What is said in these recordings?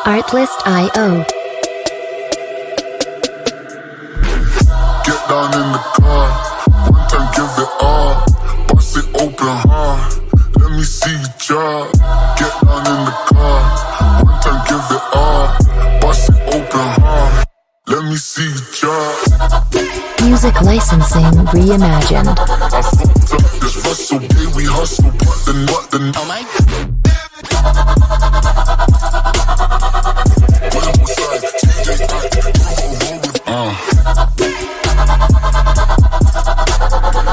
Artlist.io. Get down in the car, one time give it all, bust it open hard, let me see you drop. Get down in the car, one time give it all, bust it open hard, let me see you drop. Music licensing reimagined. I fucked up this hustle, day we hustle, but the oh my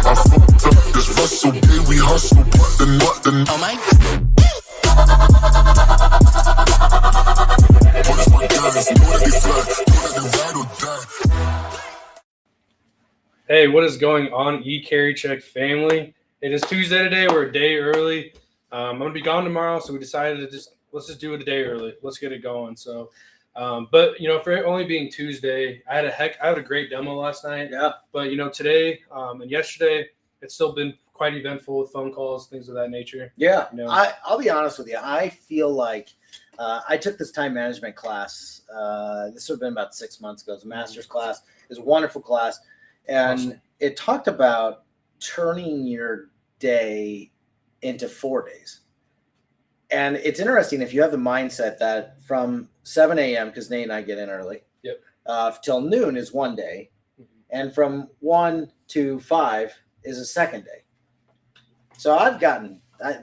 I fucked up this hustle, day we hustle, but the oh my Put my guys, know that they fly, know that they ride or die. Hey, what is going on, eCarrierCheck family? It is Tuesday today. We're a day early. I'm going to be gone tomorrow, so we decided to let's just do it a day early. Let's get it going. So, but for it only being Tuesday, I had a great demo last night. Yeah. But today and yesterday, it's still been quite eventful with phone calls, things of that nature. Yeah. I'll be honest with you. I feel like I took this time management class. This would have been about 6 months ago. It was a master's class. It was a wonderful class. And it talked about turning your day into 4 days. And it's interesting if you have the mindset that from 7 a.m., because Nate and I get in early, till noon is 1 day. And from 1 to 5 is a second day. So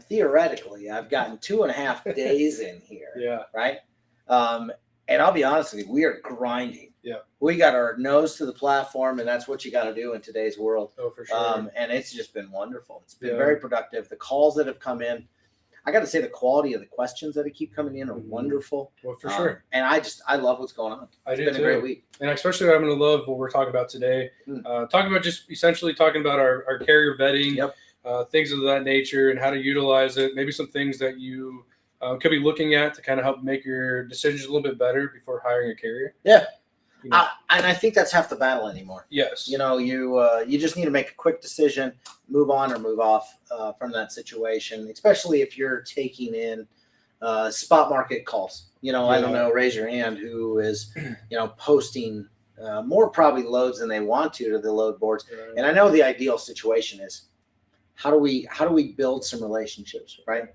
theoretically, I've gotten 2.5 days in here. Yeah. Right. And I'll be honest with you, we are grinding. Yeah. We got our nose to the platform, and that's what you got to do in today's world. Oh, for sure. And it's just been wonderful. It's been very productive. The calls that have come in, I got to say the quality of the questions that keep coming in are wonderful. Well, for sure. And I love what's going on. It's been a great week. And especially I'm going to love what we're talking about today. Talking about just essentially talking about our carrier vetting, things of that nature and how to utilize it. Maybe some things that you could be looking at to kind of help make your decisions a little bit better before hiring a carrier. Yeah. And I think that's half the battle anymore. Yes. You just need to make a quick decision, move on or move off from that situation, especially if you're taking in spot market calls. I don't know, raise your hand who is, posting more probably loads than they want to the load boards. Right. And I know the ideal situation is how do we build some relationships, right?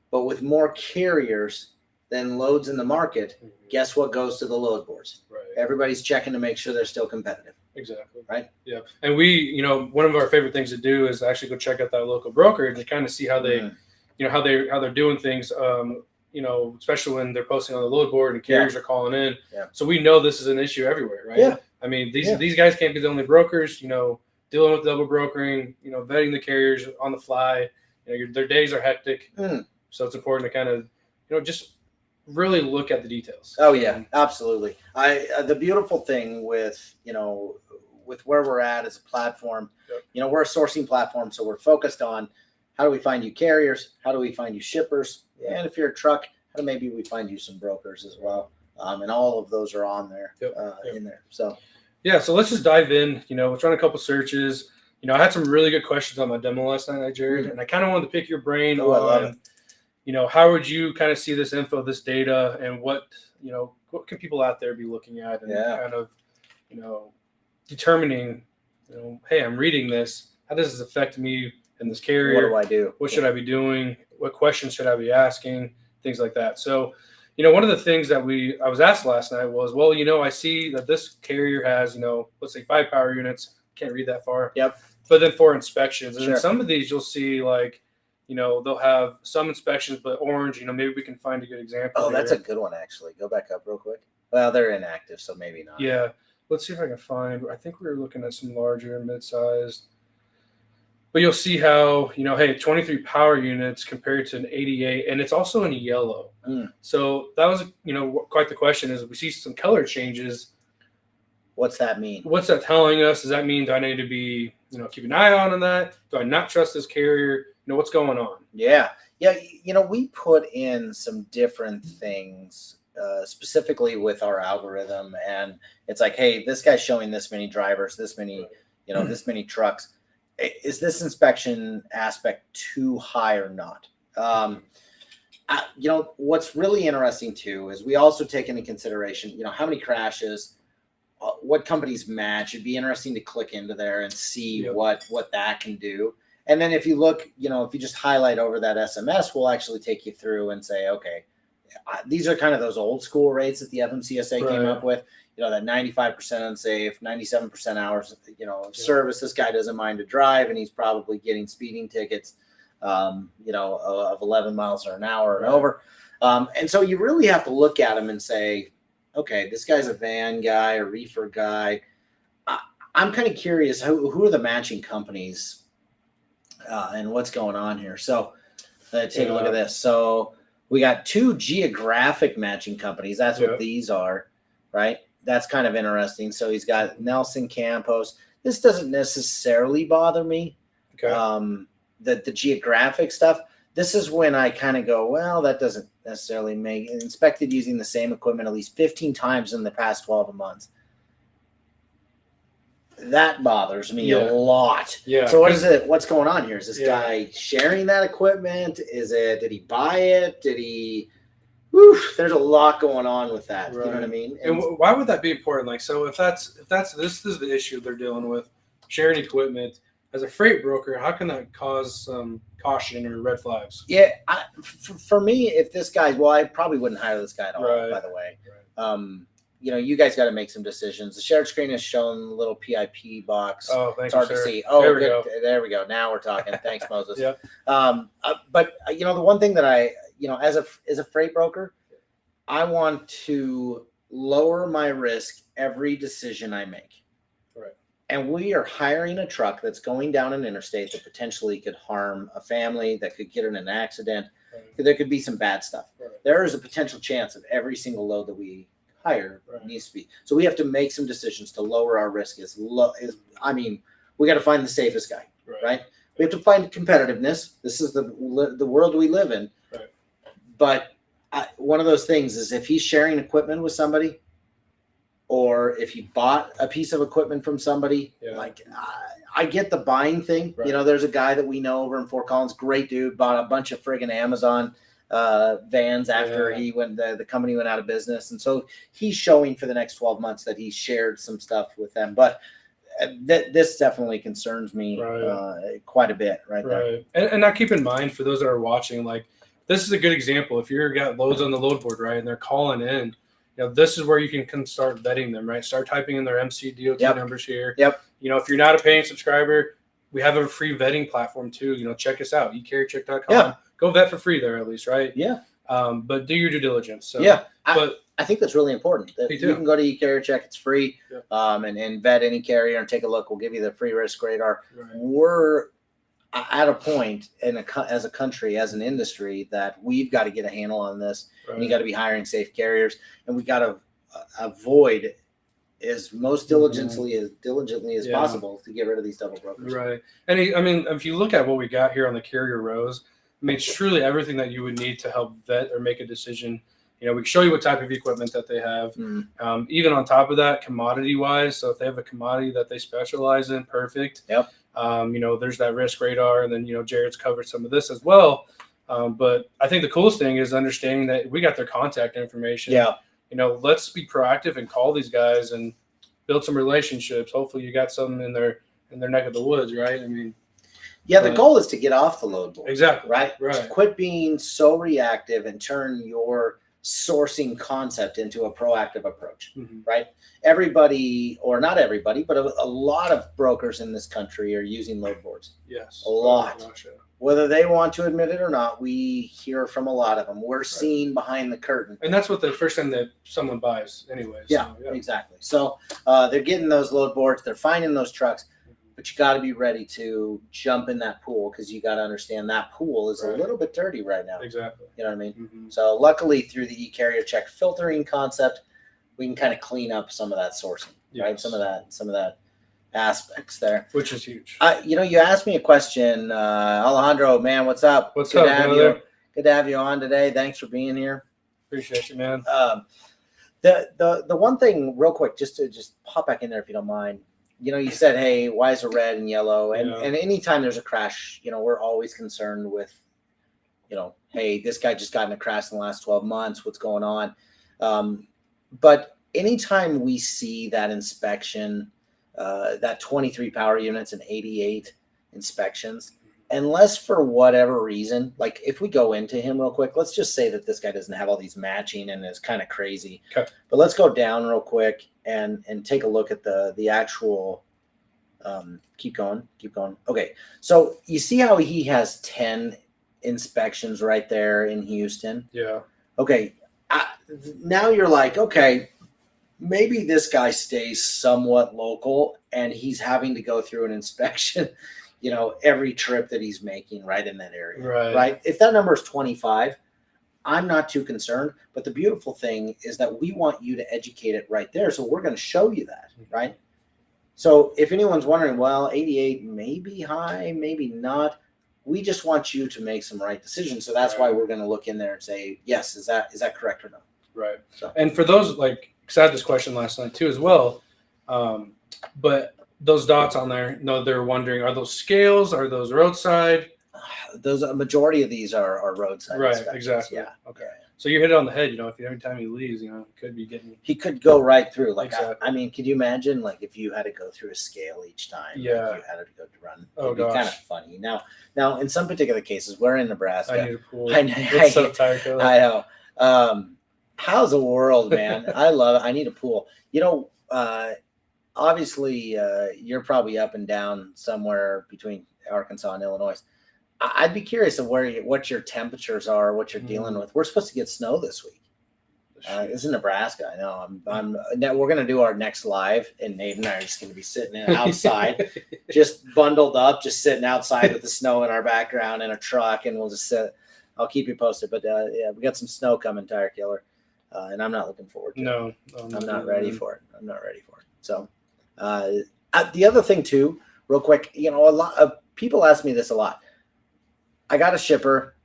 But with more carriers than loads in the market, guess what goes to the load boards? Right. Everybody's checking to make sure they're still competitive. Exactly. Right. Yeah. And we, one of our favorite things to do is actually go check out that local brokerage and kind of see how they, how they're doing things. Especially when they're posting on the load board and carriers are calling in. Yeah. So we know this is an issue everywhere, right? Yeah. I mean, these guys can't be the only brokers. Dealing with double brokering. Vetting the carriers on the fly. Their days are hectic. So it's important to kind of, just really look at the details. Oh yeah, absolutely. The beautiful thing with where we're at as a platform, we're a sourcing platform, so we're focused on how do we find you carriers, how do we find you shippers, and if you're a truck, how do maybe we find you some brokers as well. And all of those are on there in there. So so let's just dive in. Let's run a couple searches. I had some really good questions on my demo last night, Jared, and I kind of wanted to pick your brain on. I love it. How would you kind of see this info, this data, and what can people out there be looking at and kind of, determining, hey, I'm reading this. How does this affect me and this carrier? What do I do? What should I be doing? What questions should I be asking? Things like that. So, one of the things that I was asked last night was, well, I see that this carrier has, let's say 5 power units. Can't read that far. Yep. But then 4 inspections. And then some of these you'll see like, they'll have some inspections, but orange, maybe we can find a good example. Oh, that's a good one, actually. Go back up real quick. Well, they're inactive, so maybe not. Yeah. Let's see if I can find, I think we were looking at some larger, mid-sized. But you'll see how, hey, 23 power units compared to an 88, and it's also in yellow. So that was, quite the question is we see some color changes. What's that mean? What's that telling us? Does that mean do I need to be, keep an eye on that? Do I not trust this carrier? What's going on? Yeah. We put in some different things specifically with our algorithm, and it's like, hey, this guy's showing this many drivers, this many, this many trucks. Is this inspection aspect too high or not? what's really interesting too is we also take into consideration, how many crashes, what companies match. It'd be interesting to click into there and see what that can do. And then if you look, if you just highlight over that SMS, we'll actually take you through and say, okay, these are kind of those old school rates that the FMCSA came up with, that 95% unsafe, 97% hours, of service. This guy doesn't mind to drive, and he's probably getting speeding tickets, of 11 miles an hour and over. And so you really have to look at him and say, okay, this guy's a van guy, a reefer guy. I'm kind of curious, who are the matching companies and what's going on here? So take a look at this. So we got 2 geographic matching companies. That's what these are, right? That's kind of interesting. So he's got Nelson Campos. This doesn't necessarily bother me. Okay. The geographic stuff. This is when I kind of go, well, that doesn't necessarily make it. Inspected using the same equipment at least 15 times in the past 12 months. That bothers me a lot. Yeah. So what is it? What's going on here? Is this guy sharing that equipment? Did he buy it? There's a lot going on with that. Right. You know what I mean? And why would that be important? Like, so if this is the issue they're dealing with, sharing equipment as a freight broker, how can that cause some caution or red flags? Yeah. For me, if this guy, I probably wouldn't hire this guy at all, by the way. Right. You guys got to make some decisions. The shared screen has shown the little PIP box. Oh, thanks. It's hard to see. Oh, there we go. There we go. Now we're talking. Thanks, Moses. Yeah. But the one thing that I, as a freight broker, I want to lower my risk every decision I make. Right. And we are hiring a truck that's going down an interstate that potentially could harm a family, that could get in an accident. Right. There could be some bad stuff. Right. There is a potential chance of every single load that we hire needs to be. So we have to make some decisions to lower our risk. We got to find the safest guy, right? We have to find competitiveness. This is the world we live in. Right. But one of those things is if he's sharing equipment with somebody, or if he bought a piece of equipment from somebody, I get the buying thing. Right. There's a guy that we know over in Fort Collins, great dude, bought a bunch of friggin' Amazon vans after the company went out of business, and so he's showing for the next 12 months that he shared some stuff with them. But this definitely concerns me quite a bit, right there. And now keep in mind, for those that are watching, like, this is a good example. If you've got loads on the load board, right, and they're calling in, this is where you can start vetting them, right? Start typing in their MC DOT numbers here. Yep. If you're not a paying subscriber, we have a free vetting platform too. Check us out, eCarrierCheck.com. Yeah. Go vet for free there at least, right? Yeah. But do your due diligence. So, I think that's really important. That you can go to eCarrierCheck, it's free, and vet any carrier and take a look. We'll give you the free risk radar. Right. We're at a point as a country, as an industry, that we've got to get a handle on this. Right. And you got to be hiring safe carriers, and we got to avoid as most diligently as possible to get rid of these double brokers. Right. And if you look at what we got here on the carrier rows, it's truly everything that you would need to help vet or make a decision. We can show you what type of equipment that they have. Even on top of that, commodity-wise, so if they have a commodity that they specialize in, perfect. Yep. There's that risk radar, and then, Jared's covered some of this as well. But I think the coolest thing is understanding that we got their contact information. Yeah. Let's be proactive and call these guys and build some relationships. Hopefully you got some in their neck of the woods, right? The goal is to get off the load board. Exactly. Right. To quit being so reactive and turn your sourcing concept into a proactive approach. Right. Everybody, or not everybody, but a lot of brokers in this country are using load boards. Yes. A lot. Whether they want to admit it or not, we hear from a lot of them. We're seeing behind the curtain. And that's what the first time that someone buys anyway. Yeah, exactly. So they're getting those load boards. They're finding those trucks. But you got to be ready to jump in that pool, because you got to understand that pool is a little bit dirty right now. Exactly. You know what I mean? So luckily, through the eCarrierCheck filtering concept, we can kind of clean up some of that sourcing, right? Some of that aspects there, which is huge. You asked me a question, Alejandro. Man, what's up? What's up, brother? Good to have you on today. Thanks for being here. Appreciate you, man. The one thing, real quick, just pop back in there if you don't mind. You said, hey, why is it red and yellow? And anytime there's a crash, we're always concerned with, hey, this guy just got in a crash in the last 12 months. What's going on? But anytime we see that inspection, that 23 power units and 88 inspections, unless for whatever reason, like if we go into him real quick, let's just say that this guy doesn't have all these matching and is kind of crazy. Okay. But let's go down real quick and take a look at the actual. Keep going. Okay, so you see how he has 10 inspections right there in Houston. Yeah. Okay, now you're like, okay, maybe this guy stays somewhat local and he's having to go through an inspection, every trip that he's making right in that area. Right. If that number is 25, I'm not too concerned. But the beautiful thing is that we want you to educate it right there. So we're going to show you that, right? So if anyone's wondering, well, 88 may be high, maybe not. We just want you to make some right decisions. So that's why we're going to look in there and say, yes, is that correct or not? Right. So, and for those, because I had this question last night too as well, but those dots on there, they're wondering, are those scales? Are those roadside? a majority of these are roadside. Right. inspections. Exactly. Yeah. Okay. So you hit it on the head. If every time he leaves, he could be getting. He could go right through. Like, Exactly. I mean, could you imagine, like, if you had to go through a scale each time? Yeah. Like you had to go to run. Oh, It'd be kind of funny. Now, in some particular cases, we're in Nebraska. I need a pool. I know. It's so tired. I know. How's the world, man? I love it. I need a pool. Obviously, you're probably up and down somewhere between Arkansas and Illinois. I'd be curious of what your temperatures are, what you're dealing with. We're supposed to get snow this week. It's in Nebraska. I know. We're gonna do our next live, and Nate and I are just gonna be sitting outside, just bundled up, just sitting outside with the snow in our background in a truck, and we'll just sit. I'll keep you posted. But we got some snow coming, Tire Killer, and I'm not looking forward to it. No, I'm not ready for it. So, the other thing too, real quick, a lot of people ask me this a lot. I got a shipper.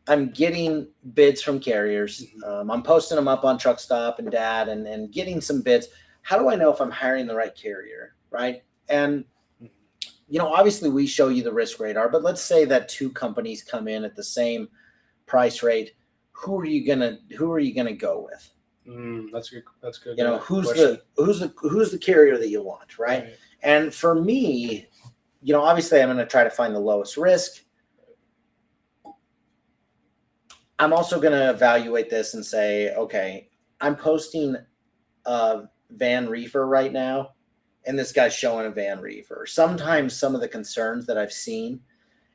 I'm getting bids from carriers. I'm posting them up on Truck Stop and Dad and getting some bids. How do I know if I'm hiring the right carrier, right? And, obviously we show you the risk radar, but let's say that two companies come in at the same price rate. Who are you gonna go with? That's good. That's good. Who's the carrier that you want, right? And for me, obviously I'm going to try to find the lowest risk. I'm also going to evaluate this and say, okay, I'm posting a van reefer right now, and this guy's showing a van reefer. Sometimes some of the concerns that I've seen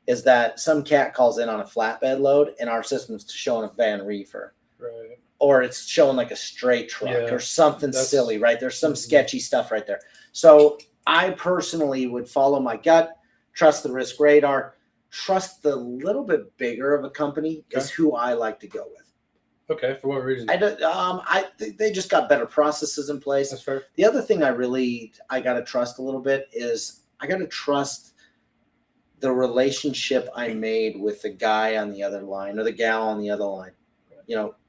is that some cat calls in on a flatbed load, and our system's showing a van reefer. Right. Or it's showing like a straight truck or something silly, right? There's some sketchy stuff right there. So I personally would follow my gut, trust the risk radar. Trust the little bit bigger of a company is who I like to go with. Okay, for what reason? They just got better processes in place. That's fair. The other thing I got to trust a little bit is I got to trust the relationship I made with the guy on the other line or the gal on the other line.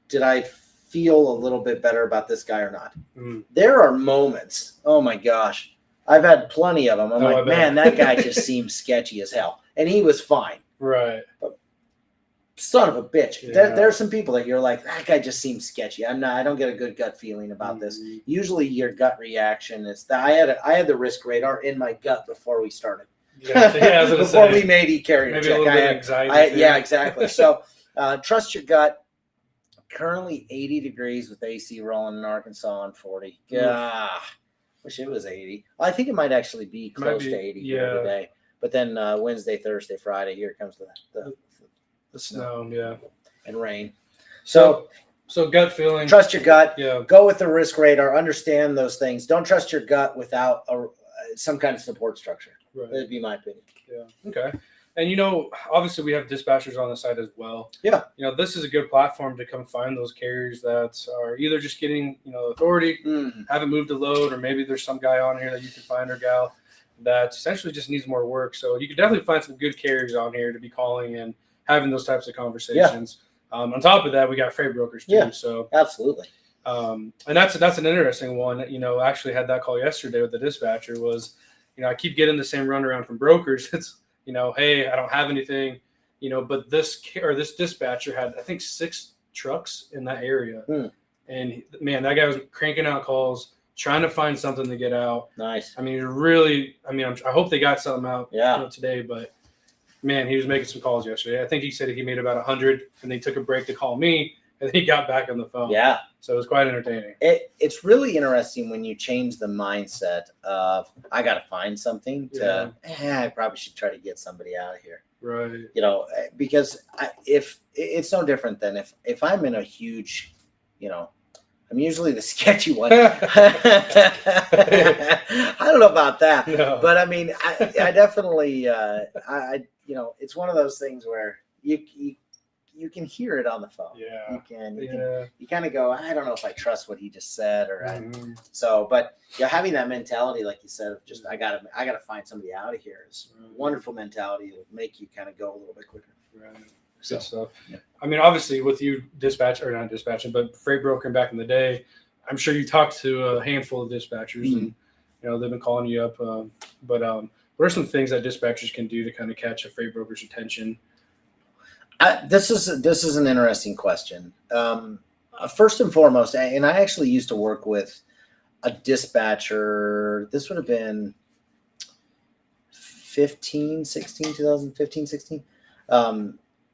Did I feel a little bit better about this guy or not? There are moments. Oh my gosh, I've had plenty of them. I'm like, man, that guy just seems sketchy as hell. And he was fine. Right. But son of a bitch. Yeah. There are some people that you're like, that guy just seems sketchy. I don't get a good gut feeling about this. Usually your gut reaction is that I had the risk radar in my gut before we started. Before we made eCarrierCheck. Maybe a little bit of anxiety. Yeah, exactly. So trust your gut. Currently 80 degrees with AC rolling in Arkansas on 40. Wish it was 80. I think it might actually be close to 80 here today. But then Wednesday, Thursday, Friday, here comes the snow, and rain. So gut feeling. Trust your gut. Yeah. Go with the risk radar. Understand those things. Don't trust your gut without some kind of support structure. Right. That'd be my opinion. Yeah. Okay. And obviously we have dispatchers on the side as well. Yeah. This is a good platform to come find those carriers that are either just getting authority, haven't moved a load, or maybe there's some guy on here that you can find or gal that essentially just needs more work. So you can definitely find some good carriers on here to be calling and having those types of conversations. Yeah. On top of that, we got freight brokers too. Yeah, so absolutely. And that's an interesting one. I actually had that call yesterday with the dispatcher was, I keep getting the same runaround from brokers. It's, hey, I don't have anything. but this dispatcher had, I think, 6 trucks in that area. And man, that guy was cranking out calls, trying to find something to get out. Nice. I mean, really, I hope they got something out today, but man, he was making some calls yesterday. I think he said he made about 100, and they took a break to call me, and then he got back on the phone. Yeah. So it was quite entertaining. It's really interesting when you change the mindset of, I got to find something to, I probably should try to get somebody out of here. Right. Because if it's no different than if I'm in a huge, I'm usually the sketchy one. I don't know about that, but I mean, I definitely, it's one of those things where you can hear it on the phone. Yeah. You kind of go, I don't know if I trust what he just said, but having that mentality, like you said, of just I gotta find somebody out of here is a wonderful mentality. It'll make you kind of go a little bit quicker. Right. Good stuff. Yeah. I mean, obviously, with you not dispatching, but freight brokering back in the day, I'm sure you talked to a handful of dispatchers, and they've been calling you up. But what are some things that dispatchers can do to kind of catch a freight broker's attention? This is an interesting question. First and foremost, and I actually used to work with a dispatcher. This would have been 2015, 16.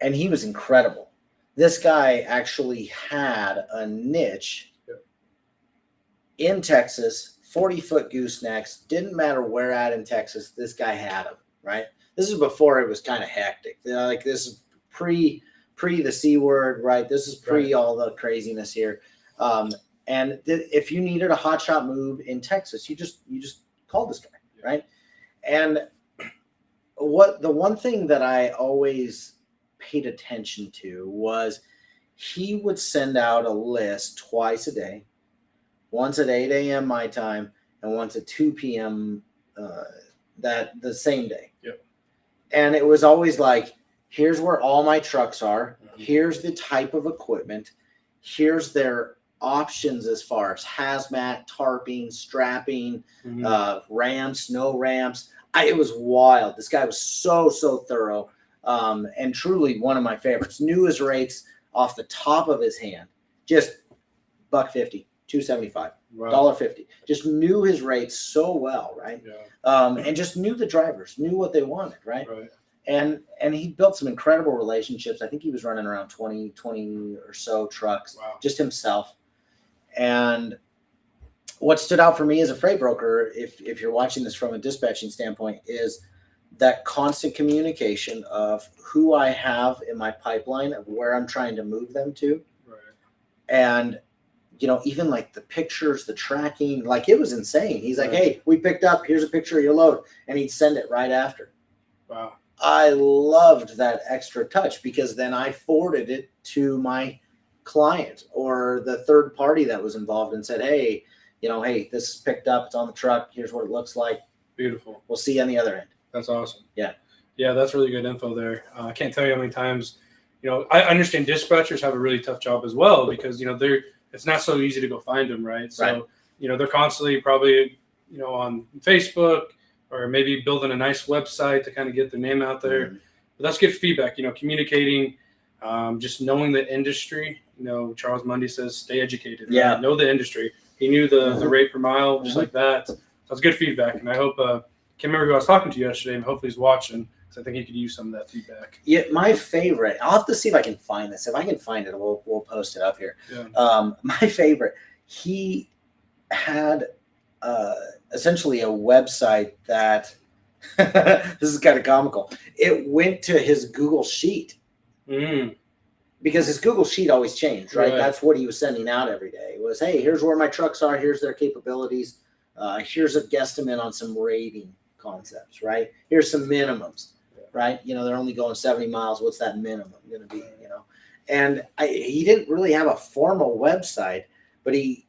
And he was incredible. This guy actually had a niche in Texas, 40-foot goosenecks. Didn't matter where at in Texas, this guy had them, right? This is before it was kind of hectic. Like this is pre the C word, right? This is pre all the craziness here. And if you needed a hotshot move in Texas, you just called this guy, right? And the one thing that I always paid attention to was he would send out a list twice a day, once at 8 a.m. my time and once at 2 p.m. That the same day. Yep. And it was always like, here's where all my trucks are. Here's the type of equipment. Here's their options as far as hazmat, tarping, strapping, ramps, no ramps. It was wild. This guy was so thorough. And truly one of my favorites. Knew his rates off the top of his hand. Just $1.50, $2.75, $1.50. Just knew his rates so well, right? Yeah. And just knew the drivers, knew what they wanted, right? And he built some incredible relationships. I think he was running around 20 or so trucks, just himself. And what stood out for me as a freight broker, if you're watching this from a dispatching standpoint, is that constant communication of who I have in my pipeline, of where I'm trying to move them to. Right. And, even like the pictures, the tracking, like it was insane. He's like, hey, we picked up, here's a picture of your load. And he'd send it right after. Wow. I loved that extra touch because then I forwarded it to my client or the third party that was involved and said, hey, hey, this is picked up. It's on the truck. Here's what it looks like. Beautiful. We'll see you on the other end. That's awesome. Yeah. Yeah, that's really good info there. I can't tell you how many times, I understand dispatchers have a really tough job as well because, it's not so easy to go find them, right? So, they're constantly probably, on Facebook or maybe building a nice website to kind of get their name out there. But that's good feedback, communicating, just knowing the industry. Charles Mundy says, stay educated. Right? Yeah. Know the industry. He knew the rate per mile, just like that. So that's good feedback. And I hope, can't remember who I was talking to yesterday, and hopefully he's watching, because I think he could use some of that feedback. Yeah, my favorite, I'll have to see if I can find this. If I can find it, we'll post it up here. Yeah. My favorite, he had essentially a website that, this is kind of comical, it went to his Google Sheet. Because his Google Sheet always changed, right? That's what he was sending out every day. It was, hey, here's where my trucks are. Here's their capabilities. Here's a guesstimate on some rating concepts, right? Here's some minimums, right? They're only going 70 miles. What's that minimum going to be, And he didn't really have a formal website, but he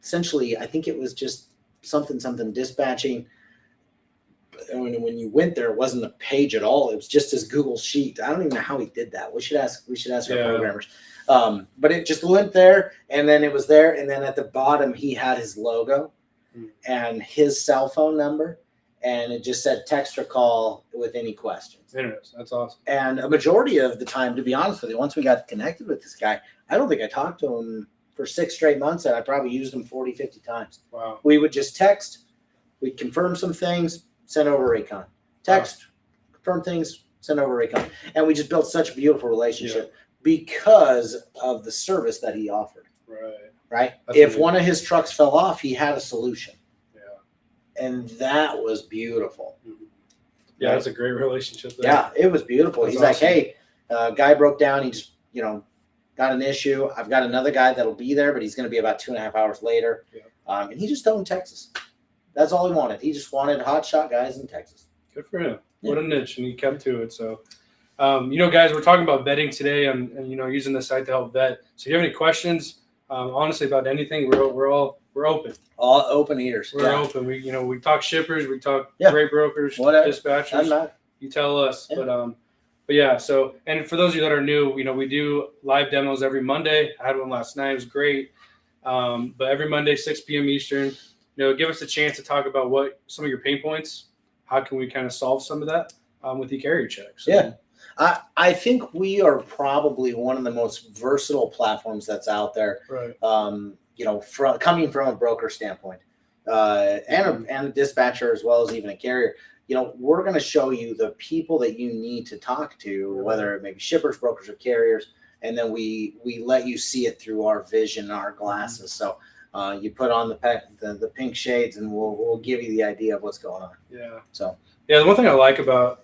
essentially, I think it was just something dispatching. When you went there, it wasn't a page at all. It was just his Google Sheet. I don't even know how he did that. We should ask our programmers. But it just went there, and then it was there, and then at the bottom he had his logo and his cell phone number, and it just said text or call with any questions. Interesting. That's awesome. And a majority of the time, to be honest with you, once we got connected with this guy, I don't think I talked to him for 6 straight months, and I probably used him 40, 50 times. Wow. We would just text, we'd confirm some things, send over Raycon. Text, confirm things, send over Raycon. And we just built such a beautiful relationship because of the service that he offered. Right? That's if amazing. one of his trucks fell off, he had a solution. Yeah. And that was beautiful. Yeah, Right? that's a great relationship there. Yeah, it was beautiful. That's He's awesome. like, hey, guy broke down. He just, got an issue. I've got another guy that'll be there, but he's going to be about 2.5 hours later. Yeah. And he just told him Texas. That's all he wanted. He just wanted hotshot guys in Texas. Good for him. Yeah. What a niche, and he kept to it. So, guys, we're talking about vetting today, and using the site to help vet. So, if you have any questions, honestly, about anything, we're open. All open ears. We're open. We talk shippers, we talk Yeah. freight brokers, Whatever. dispatchers. I'm not. You tell us. Yeah. But yeah. So, and for those of you that are new, we do live demos every Monday. I had one last night. It was great. But every Monday, 6 p.m. Eastern, give us a chance to talk about what some of your pain points. How can we kind of solve some of that with eCarrierCheck? So, Yeah. I think we are probably one of the most versatile platforms that's out there. Right. Coming from a broker standpoint, and a dispatcher as well as even a carrier. We're going to show you the people that you need to talk to, whether it may be shippers, brokers, or carriers, and then we let you see it through our vision, our glasses. So you put on the pink shades, and we'll give you the idea of what's going on. Yeah. So yeah, the one thing I like about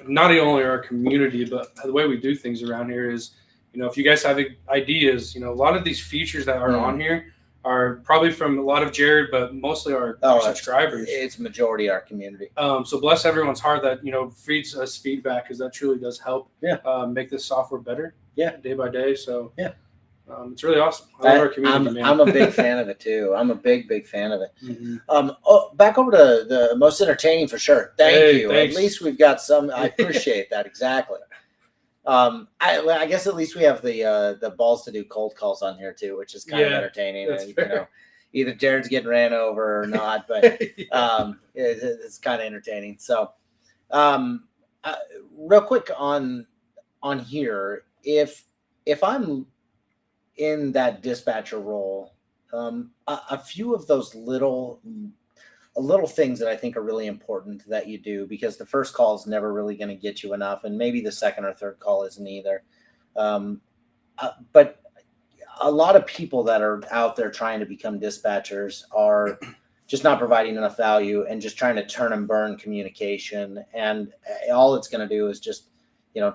not only our community, but the way we do things around here is, if you guys have ideas, a lot of these features that are on here are probably from a lot of Jared, but mostly our subscribers. It's majority our community. So bless everyone's heart that, feeds us feedback, because that truly does help make this software better day by day. So it's really awesome. I love our community, man. I'm a big fan of it too. I'm a big fan of it. Mm-hmm. Back over to the most entertaining for sure. Thank you. Thanks. At least we've got some. I appreciate that. Exactly. I guess at least we have the balls to do cold calls on here too, which is kind of entertaining. And, either Jared's getting ran over or not, but it's kind of entertaining. So, real quick on here, if I'm in that dispatcher role, a few of those little things that I think are really important that you do, because the first call is never really going to get you enough, and maybe the second or third call isn't either. But a lot of people that are out there trying to become dispatchers are just not providing enough value and just trying to turn and burn communication. And all it's going to do is just,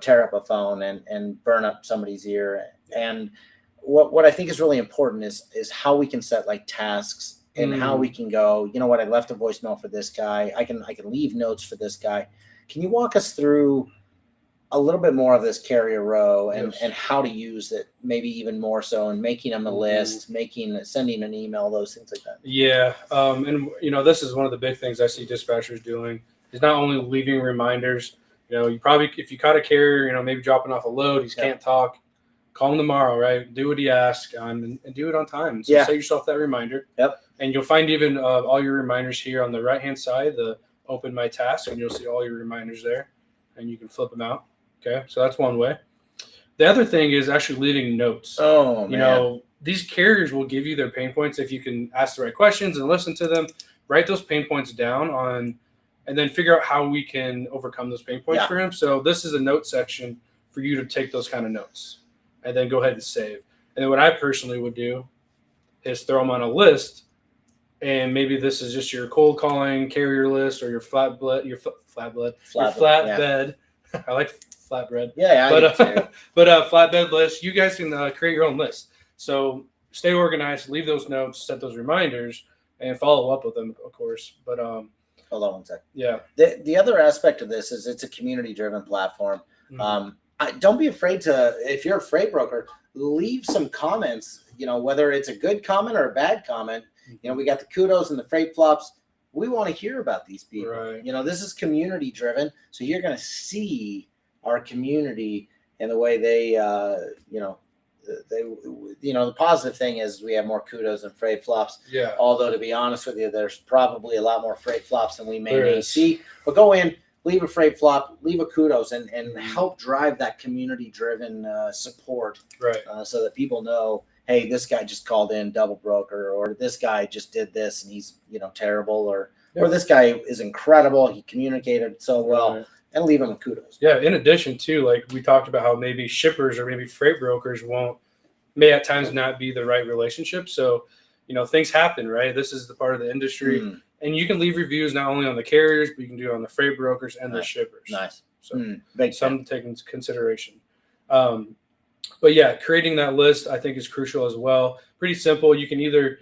tear up a phone and burn up somebody's ear. And what I think is really important is how we can set like tasks and how we can go, I left a voicemail for this guy. I can leave notes for this guy. Can you walk us through a little bit more of this carrier row and how to use it, maybe even more so, and making them a list, sending an email, those things like that? Yeah. And this is one of the big things I see dispatchers doing, is not only leaving reminders. You probably, if you caught a carrier, maybe dropping off a load, he can't talk, call him tomorrow, right? Do what he asks and do it on time. So set yourself that reminder. Yep. And you'll find even all your reminders here on the right-hand side, the open my task, and you'll see all your reminders there, and you can flip them out. Okay. So that's one way. The other thing is actually leaving notes. Oh, man. These carriers will give you their pain points if you can ask the right questions and listen to them, write those pain points down and then figure out how we can overcome those pain points for him. So this is a note section for you to take those kind of notes and then go ahead and save. And then what I personally would do is throw them on a list, and maybe this is just your cold calling carrier list or your flatbed. I like flatbread. Yeah, but flatbed list. You guys can create your own list. So stay organized, leave those notes, set those reminders, and follow up with them, of course. But hold on one second. Yeah. The other aspect of this is it's a community-driven platform. Mm-hmm. Don't be afraid to, if you're a freight broker, leave some comments. Whether it's a good comment or a bad comment. We got the kudos and the freight flops. We want to hear about these people. Right. This is community driven. So you're going to see our community and the way they, the positive thing is we have more kudos than freight flops. Yeah. Although, to be honest with you, there's probably a lot more freight flops than we There may is. see. But go in, leave a freight flop, leave a kudos, and help drive that community-driven support, Right. so that people know, hey, this guy just called in double broker, or this guy just did this and he's terrible, or this guy is incredible. He communicated so well. Right. And leave them a kudos. Yeah. In addition to, like we talked about, how maybe shippers or maybe freight brokers may at times not be the right relationship. So, things happen, right? This is the part of the industry, and you can leave reviews not only on the carriers, but you can do it on the freight brokers and the shippers. Nice. So Big some to take into consideration. But yeah, creating that list I think is crucial as well. Pretty simple. You can either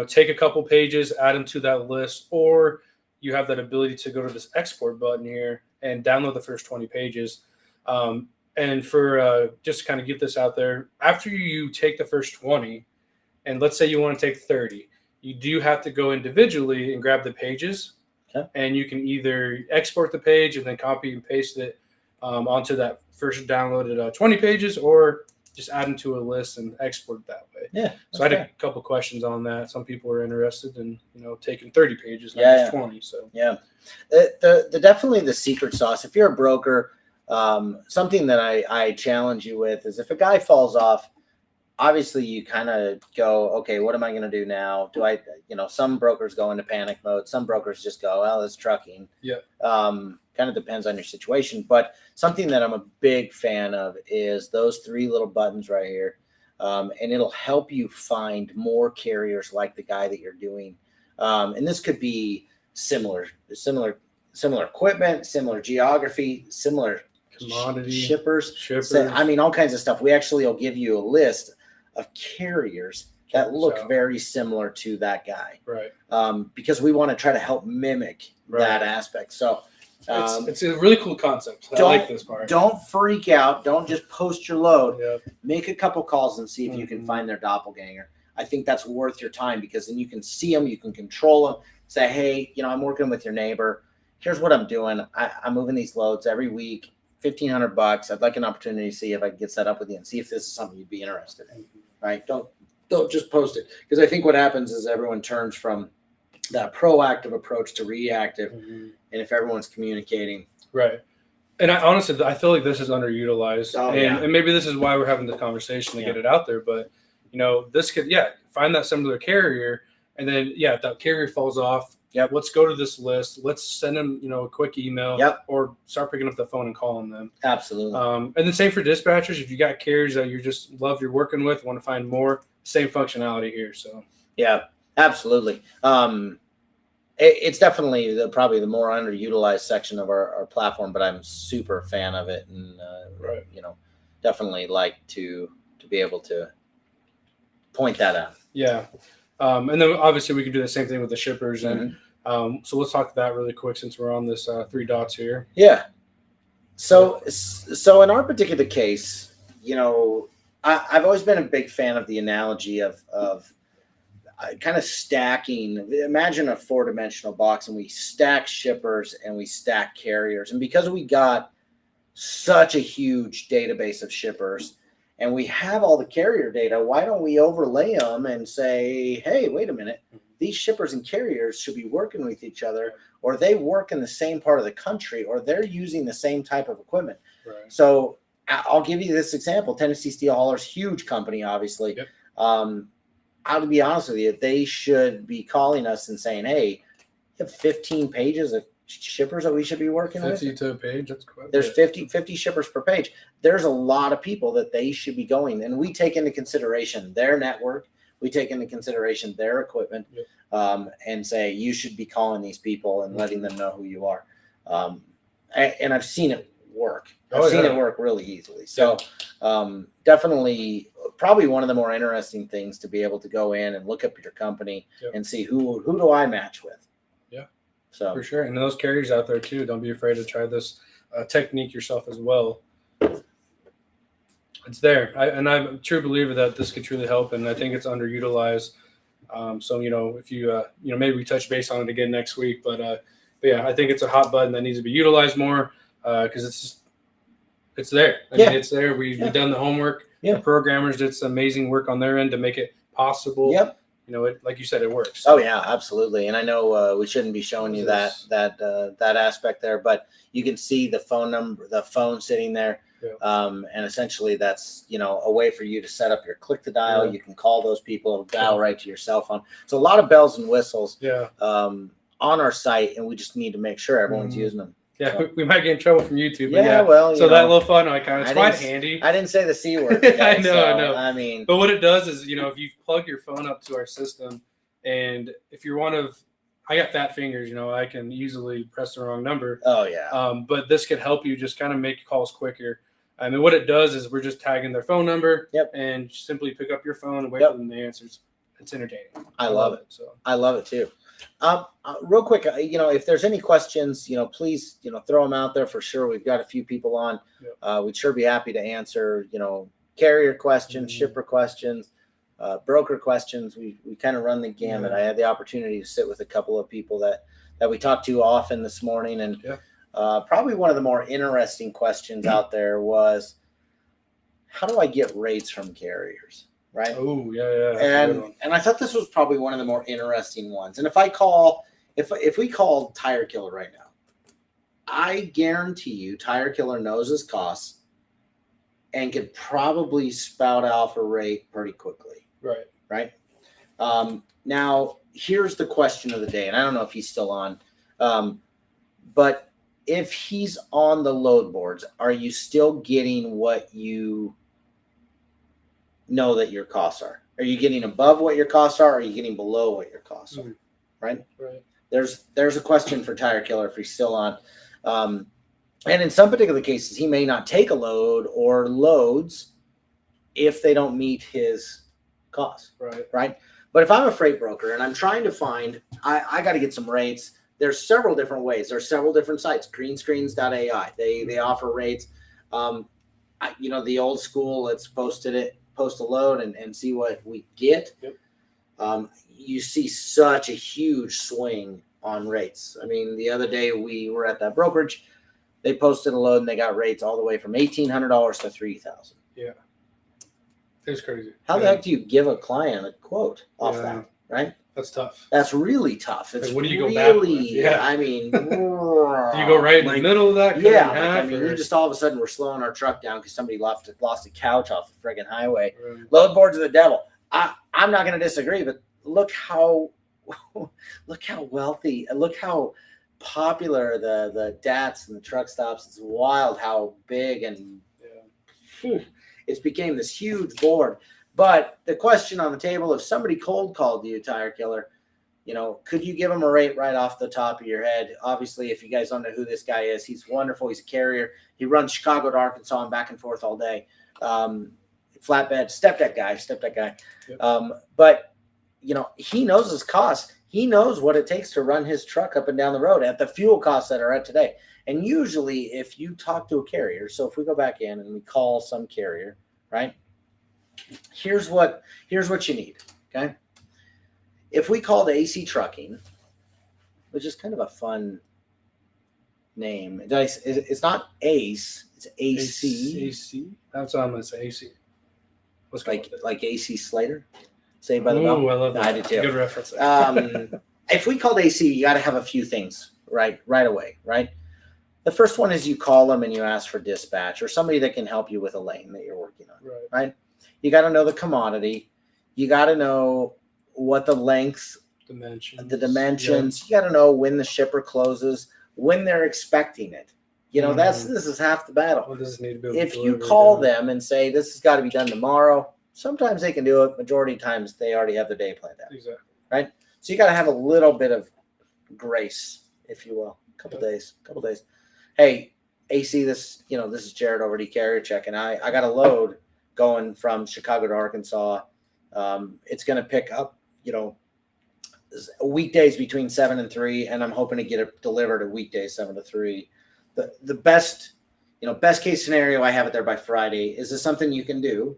take a couple pages, add them to that list, or you have that ability to go to this export button here and download the first 20 pages. And for just to kind of get this out there, after you take the first 20, and let's say you want to take 30, you do have to go individually and grab the pages. Okay. And you can either export the page and then copy and paste it onto that first downloaded 20 pages, or just add them to a list and export it that way. Yeah. So I had a couple questions on that. Some people are interested in taking 30 pages, not just 20. So yeah, the definitely the secret sauce. If you're a broker, something that I challenge you with is, if a guy falls off, obviously you kind of go, okay, what am I going to do now? Do I, some brokers go into panic mode. Some brokers just go, well, it's trucking. Yeah. Kind of depends on your situation. But something that I'm a big fan of is those 3 little buttons right here. And it'll help you find more carriers like the guy that you're doing. And this could be similar equipment, similar geography, similar commodity, shippers. shippers. I mean, all kinds of stuff. We actually will give you a list of carriers that look very similar to that guy. Right. Because we want to try to help mimic that aspect. So it's a really cool concept. I like this part. Don't freak out. Don't just post your load. Yeah. Make a couple calls and see if you can find their doppelganger. I think that's worth your time, because then you can see them, you can control them. Say, hey, I'm working with your neighbor. Here's what I'm doing. I'm moving these loads every week, $1,500. I'd like an opportunity to see if I can get set up with you and see if this is something you'd be interested in. Right? Don't just post it, because I think what happens is everyone turns from that proactive approach to reactive, and if everyone's communicating, right. And I feel like this is underutilized, and maybe this is why we're having this conversation to get it out there. But this could find that similar carrier, and then if that carrier falls off, let's go to this list. Let's send them a quick email, or start picking up the phone and calling them. Absolutely. And the same for dispatchers. If you got carriers that you just love, you're working with, want to find more, same functionality here. So absolutely. It's definitely probably the more underutilized section of our platform, but I'm super fan of it, and definitely like to be able to point that out. Yeah. And then obviously we can do the same thing with the shippers. And so let's talk that really quick, since we're on this 3 dots here. Yeah. So in our particular case, I've always been a big fan of the analogy of kind of stacking. Imagine a 4-dimensional box, and we stack shippers and we stack carriers. And because we got such a huge database of shippers, and we have all the carrier data, why don't we overlay them and say, hey, wait a minute, these shippers and carriers should be working with each other, or they work in the same part of the country, or they're using the same type of equipment. Right. So I'll give you this example. Tennessee Steel Haulers, huge company, obviously. Yep. I'll be honest with you, they should be calling us and saying, hey, you have 15 pages of shippers that we should be working 50 with. to a page. That's quite There's 50 shippers per page. There's a lot of people that they should be going, and we take into consideration their network. We take into consideration their equipment, and say, you should be calling these people and letting them know who you are. And I've seen it work. I've seen it work really easily. So definitely probably one of the more interesting things to be able to go in and look up your company and see who do I match with. Yeah. So for sure. And those carriers out there too, don't be afraid to try this technique yourself as well. It's there. I'm a true believer that this could truly help, and I think it's underutilized. So, if you, maybe we touch base on it again next week, but yeah, I think it's a hot button that needs to be utilized more, because it's there. I Yeah. mean, it's there. We've done the homework. Yeah. The programmers did some amazing work on their end to make it possible. Yep. You know, it, like you said, it works. Oh yeah, absolutely. And I know we shouldn't be showing you that aspect there, but you can see the phone number, the phone sitting there. Yeah. And essentially that's, you know, a way for you to set up your click to dial. Yeah. You can call those people, dial right to your cell phone. So a lot of bells and whistles on our site, and we just need to make sure everyone's using them. Yeah, So. we might get in trouble from YouTube. Yeah, But yeah. well, so that little phone icon, it's quite handy. I didn't say the C word. I know. I mean, but what it does is, you know, if you plug your phone up to our system, and if you're I got fat fingers, you know, I can easily press the wrong number. Oh yeah. But this could help you just kind of make calls quicker. I mean, what it does is we're just tagging their phone number. Yep. And simply pick up your phone and wait for them to answer. It's entertaining. I love it. So I love it too. Real quick, you know, if there's any questions, you know, please, you know, throw them out there for sure. We've got a few people on. Yep. We'd sure be happy to answer, you know, carrier questions, shipper questions, broker questions. We kind of run the gamut. I had the opportunity to sit with a couple of people that we talked to often this morning, and probably one of the more interesting questions out there was, how do I get rates from carriers? Right. Oh yeah. And I thought this was probably one of the more interesting ones. And if we call Tire Killer right now, I guarantee you Tire Killer knows his costs and could probably spout off a rate pretty quickly. Right. Now here's the question of the day, and I don't know if he's still on, but if he's on the load boards, are you still getting what you know that your costs are? Are you getting above what your costs are? Or are you getting below what your costs are? Right. There's a question for Tire Killer if he's still on. And in some particular cases, he may not take a load or loads if they don't meet his costs. Right. But if I'm a freight broker and I'm trying to find, I got to get some rates. There's several different ways. There's several different sites. Greenscreens.ai. They offer rates. You know, the old school, let's post a load and see what we get. Yep. You see such a huge swing on rates. I mean, the other day we were at that brokerage. They posted a load and they got rates all the way from $1,800 to $3,000. Yeah. It's crazy. How the heck do you give a client a quote off that? Right. That's tough. That's really tough. It's what do you really, go back with? Yeah. I mean, do you go right in the middle of that? Yeah. I mean, we just all of a sudden we're slowing our truck down because somebody lost a couch off the friggin' highway. Right. Load boards are the devil. I'm not going to disagree, but look how wealthy, look how popular the DATs and the truck stops. It's wild how big and it's became this huge board. But the question on the table, if somebody cold called you, Tire Killer, you know, could you give them a rate right off the top of your head? Obviously, if you guys don't know who this guy is, he's wonderful. He's a carrier. He runs Chicago to Arkansas and back and forth all day. Flatbed, step deck guy. Yep. But, you know, he knows his costs. He knows what it takes to run his truck up and down the road at the fuel costs that are at today. And usually if you talk to a carrier, so if we go back in and we call some carrier, right? Here's what you need, okay? If we called AC Trucking, which is kind of a fun name. It's not ACE, it's AC. AC? That's what I'm going to say, AC. What's like AC Slater? Saved by the Bell? Oh, I love that. I did too. Good reference. If we called AC, you got to have a few things right away, right? The first one is you call them and you ask for dispatch or somebody that can help you with a lane that you're working on, right? You got to know the commodity. You got to know what the lengths, the dimensions. You got to know when the shipper closes, when they're expecting it. You know, this is half the battle. What does it need to be if you call them and say, this has got to be done tomorrow, sometimes they can do it. Majority of times they already have their day planned out. Exactly. Right? So you got to have a little bit of grace, if you will. A couple days. Hey, AC, this is Jared over at eCarrierCheck, and I got a load going from Chicago to Arkansas. It's going to pick up, weekdays between 7 and 3, and I'm hoping to get it delivered a weekday 7 to 3. The best case scenario, I have it there by Friday. Is this something you can do?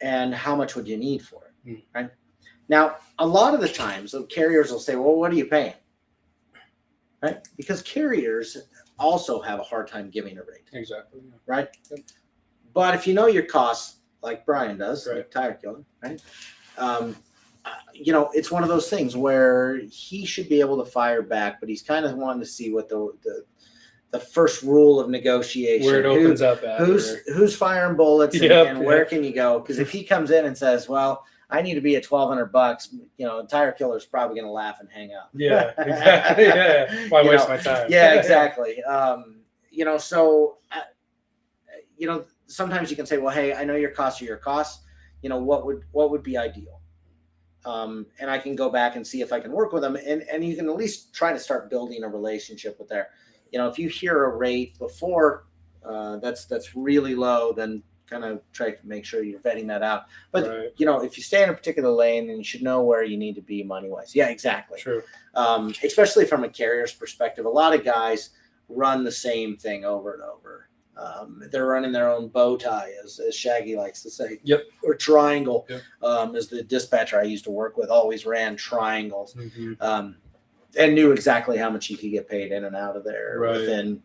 And how much would you need for it? Right? Now, a lot of the times, the carriers will say, well, what are you paying? Right? Because carriers, also have a hard time giving a rate, Exactly. Yeah. right? But if you know your costs, like Brian does, Right. like Tire Killer, right? You know, it's one of those things where he should be able to fire back, but he's kind of wanting to see what the first rule of negotiation, Where it opens up at. who's firing bullets and where can you go? Because if he comes in and says, well, I need to be at $1,200, you know, Tire Killer's probably going to laugh and hang up. Yeah, exactly. Yeah. Why waste my time? Yeah, exactly. You know, so, you know, sometimes you can say, well, hey, I know your costs are your costs. You know, what would be ideal? And I can go back and see if I can work with them. And you can at least try to start building a relationship with their, you know, if you hear a rate before that's really low, then kind of try to make sure you're vetting that out. But, Right. you know, if you stay in a particular lane, then you should know where you need to be money-wise. Yeah, exactly. True. Especially from a carrier's perspective, a lot of guys run the same thing over and over. They're running their own bow tie, as Shaggy likes to say. Yep. Or triangle. Yep. As the dispatcher I used to work with always ran triangles. Mm-hmm. And knew exactly how much he could get paid in and out of there Right. within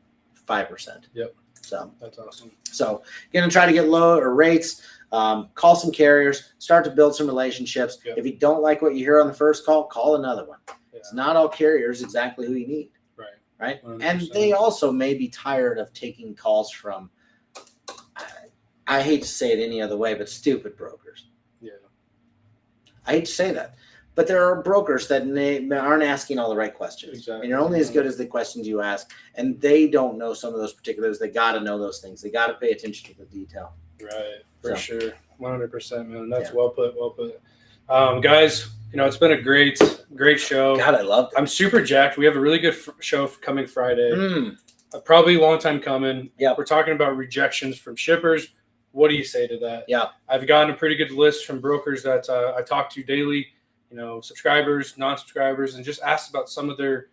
5%. Yep. So That's awesome. So going to try to get lower rates, call some carriers, start to build some relationships. Yep. If you don't like what you hear on the first call, call another one. Yeah. It's not all carriers exactly who you need. Right. 100%. And they also may be tired of taking calls from, I hate to say it any other way, but stupid brokers. Yeah. I hate to say that. But there are brokers that aren't asking all the right questions. Exactly. And you're only as good as the questions you ask. And they don't know some of those particulars. They got to know those things. They got to pay attention to the detail. Right. For So. sure. 100%, man. That's Yeah. well put. Well put. Guys, you know, it's been a great show. God, I loved it. I'm super jacked. We have a really good show coming Friday. Probably a long time coming. Yeah. We're talking about rejections from shippers. What do you say to that? Yeah. I've gotten a pretty good list from brokers that I talk to daily, you know, subscribers, non-subscribers, and just asked about some of their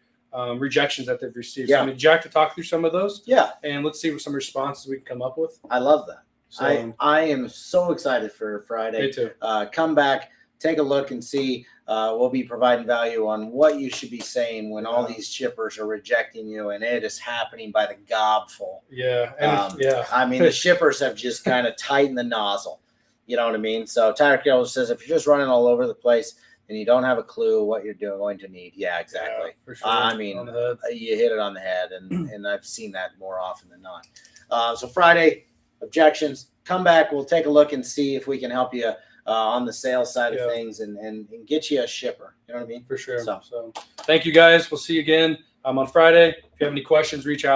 rejections that they've received. Yeah. So I mean, Jack, to talk through some of those. Yeah. And let's see what some responses we can come up with. I love that. So, I am so excited for Friday. me too. Come back, take a look and see. We'll be providing value on what you should be saying when all these shippers are rejecting you, and it is happening by the gobful. Yeah. And yeah. I mean, the shippers have just kind of tightened the nozzle. You know what I mean? So Tire Killer says if you're just running all over the place and you don't have a clue what you're going to need. Yeah, exactly. Yeah, for sure. I mean, On the head. you hit it on the head, and I've seen that more often than not. So Friday, objections, come back. We'll take a look and see if we can help you on the sales side of things and get you a shipper. You know what I mean? For sure. So So thank you guys. We'll see you again on Friday. If you have any questions, reach out.